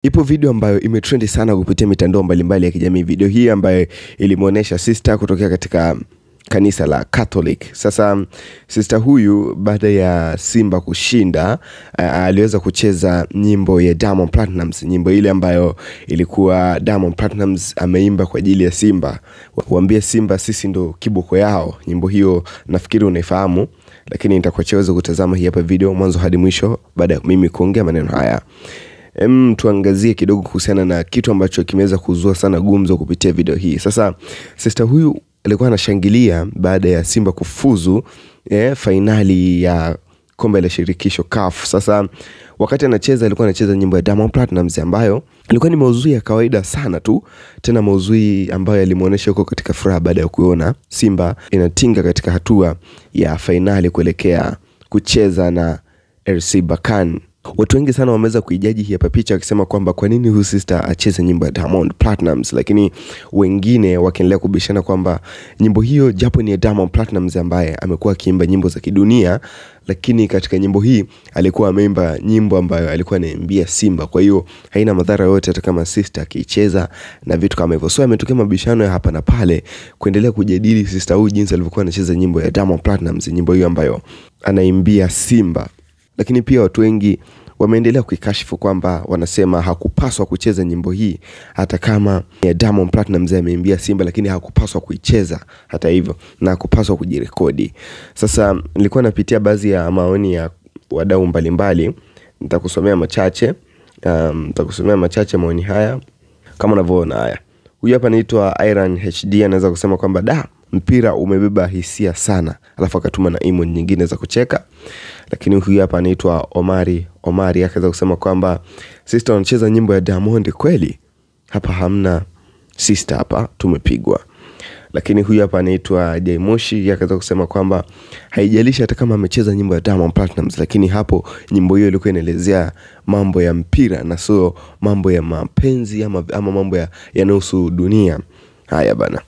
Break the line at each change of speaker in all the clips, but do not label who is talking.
Ipo video ambayo imetrendi sana kupitia mitandao mbalimbali ya kijamii. Video hii ambayo ilimuonesha sister kutokea katika kanisa la Catholic. Sasa sister huyu baada ya Simba kushinda aliweza kucheza nyimbo ya Diamond Platnumz, nyimbo ile ambayo ilikuwa Diamond Platnumz ameimba kwa ajili ya Simba. Waambie Simba sisi ndo kiboko yao. Nyimbo hiyo nafikiri unaifahamu, lakini nitakuachia kutazama hii hapa video mwanzo hadi mwisho baada ya mimi kuongea maneno haya. Tuangazie kidogo kuhusiana na kitu ambacho kimeweza kuzua sana gumzo kupitia video hii. Sasa sister huyu alikuwa anashangilia baada ya Simba kufuzu finali ya kombe la shirikisho CAF. Sasa wakati anacheza alikuwa anacheza nyimbo ya Diamond Platnumz ambayo ilikuwa ni maudhui ya kawaida sana tu, tena maudhui ambayo yalimuonesha huko katika furaha baada ya kuona Simba inatinga katika hatua ya finali kuelekea kucheza na RC Berkane. Watu wengi sana wameweza kuijaji hii hapa picha wakisema kwamba kwa nini huyu sister acheze nyimbo ya Diamond Platnumz, lakini wengine wakiendelea kubishana kwamba nyimbo hiyo japo ni ya Diamond Platnumz ambaye amekuwa akiimba nyimbo za kidunia, lakini katika nyimbo hii alikuwa ameimba nyimbo ambayo alikuwa anaimbia Simba, kwa hiyo haina madhara yote hata kama sister akicheza na vitu kama hivyo. So ametokea mabishano ya hapa na pale kuendelea kujadili sister huyu jinsi alivyokuwa anacheza nyimbo ya Diamond Platnumz, nyimbo hiyo ambayo anaimbia Simba. Lakini pia watu wengi wameendelea kuikashifu kwamba wanasema hakupaswa kucheza nyimbo hii hata kama ya Diamond Platnumz ameimbia Simba, lakini hakupaswa kuicheza hata hivyo na hakupaswa kujirekodi. Sasa nilikuwa napitia baadhi ya maoni ya wadau mbalimbali, nitakusomea machache maoni haya kama unavyoona haya. Huyu hapa anaitwa Iron HD anaweza kusema kwamba mpira umebeba hisia sana, alafu akatuma na emoji nyingine za kucheka. Lakini huyu hapa anaitwa Omari akaweza kusema kwamba sister anacheza nyimbo ya Diamond kweli? Hapa hamna sister, hapa tumepigwa. Lakini huyu hapa anaitwa Jaimoshi akaweza kusema kwamba haijalishi hata kama amecheza nyimbo ya Diamond Platnumz, lakini hapo nyimbo hiyo ilikuwa inaelezea mambo ya mpira na sio mambo ya mapenzi ama mambo yanayohusu dunia. Haya bana.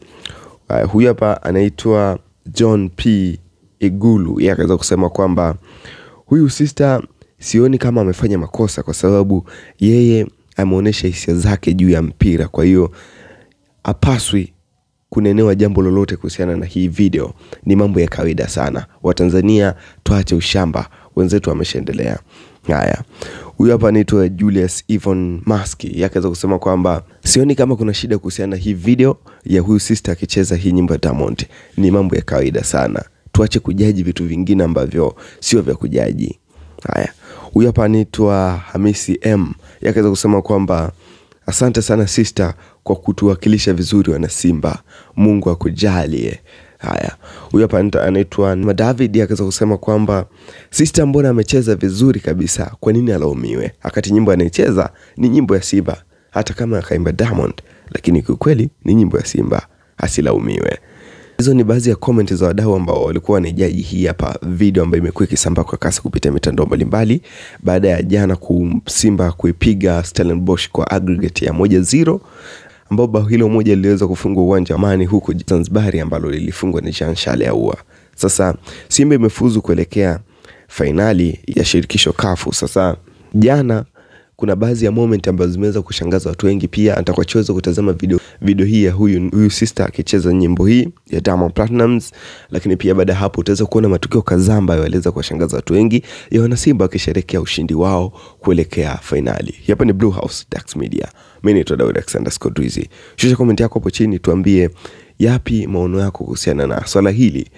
Huyu hapa anaitwa John P Igulu akaweza kusema kwamba huyu sister sioni kama amefanya makosa kwa sababu yeye ameonesha hisia zake juu ya mpira, kwa hiyo apaswi kunenewa jambo lolote kuhusiana na hii video. Ni mambo ya kawaida sana. Watanzania tuache ushamba, wenzetu wameshaendelea. Haya. Huyu hapa anaitwa Julius Evon Maski akaweza kusema kwamba sioni kama kuna shida kuhusiana na hii video ya huyu sister akicheza hii nyimbo ya Diamond. Ni mambo ya kawaida sana. Tuache kujaji vitu vingine ambavyo sio vya kujaji. Haya. Huyu hapa anaitwa Hamisi M akaweza kusema kwamba asante sana sister kwa kutuwakilisha vizuri wana Simba. Mungu akujalie. Haya. Huyu hapa anaitwa David akaweza kusema kwamba sister mbona amecheza vizuri kabisa, kwa nini alaumiwe? Wakati nyimbo anaicheza ni nyimbo ya Simba, hata kama akaimba Diamond, lakini kwa kweli ni nyimbo ya Simba, asilaumiwe. Hizo ni baadhi ya comment za wadau ambao walikuwa wanajaji hii hapa video ambayo imekuwa ikisambaa kwa kasi kupitia mitandao mbalimbali baada ya jana Simba kuipiga Stellenbosch kwa aggregate ya 1-0, ambao bao hilo moja liliweza kufungwa uwanja Amani huko Zanzibar, ambalo lilifungwa na Jean Charles Ahoua. Sasa Simba imefuzu kuelekea finali ya shirikisho CAF. Sasa jana kuna baadhi ya moment ambazo zimeweza kushangaza watu wengi. Pia nitakuachia kutazama video hii ya huyu sister akicheza nyimbo hii ya Diamond Platnumz, lakini pia baada hapo utaweza kuona matukio kadhaa ambayo yaliweza kuwashangaza watu wengi ya wana Simba wakisherehekea ushindi wao kuelekea finali. Hapa ni Blue House Dax Media. Mimi ni Daud Alexander. Shusha comment yako hapo chini, tuambie yapi maono yako kuhusiana na swala hili.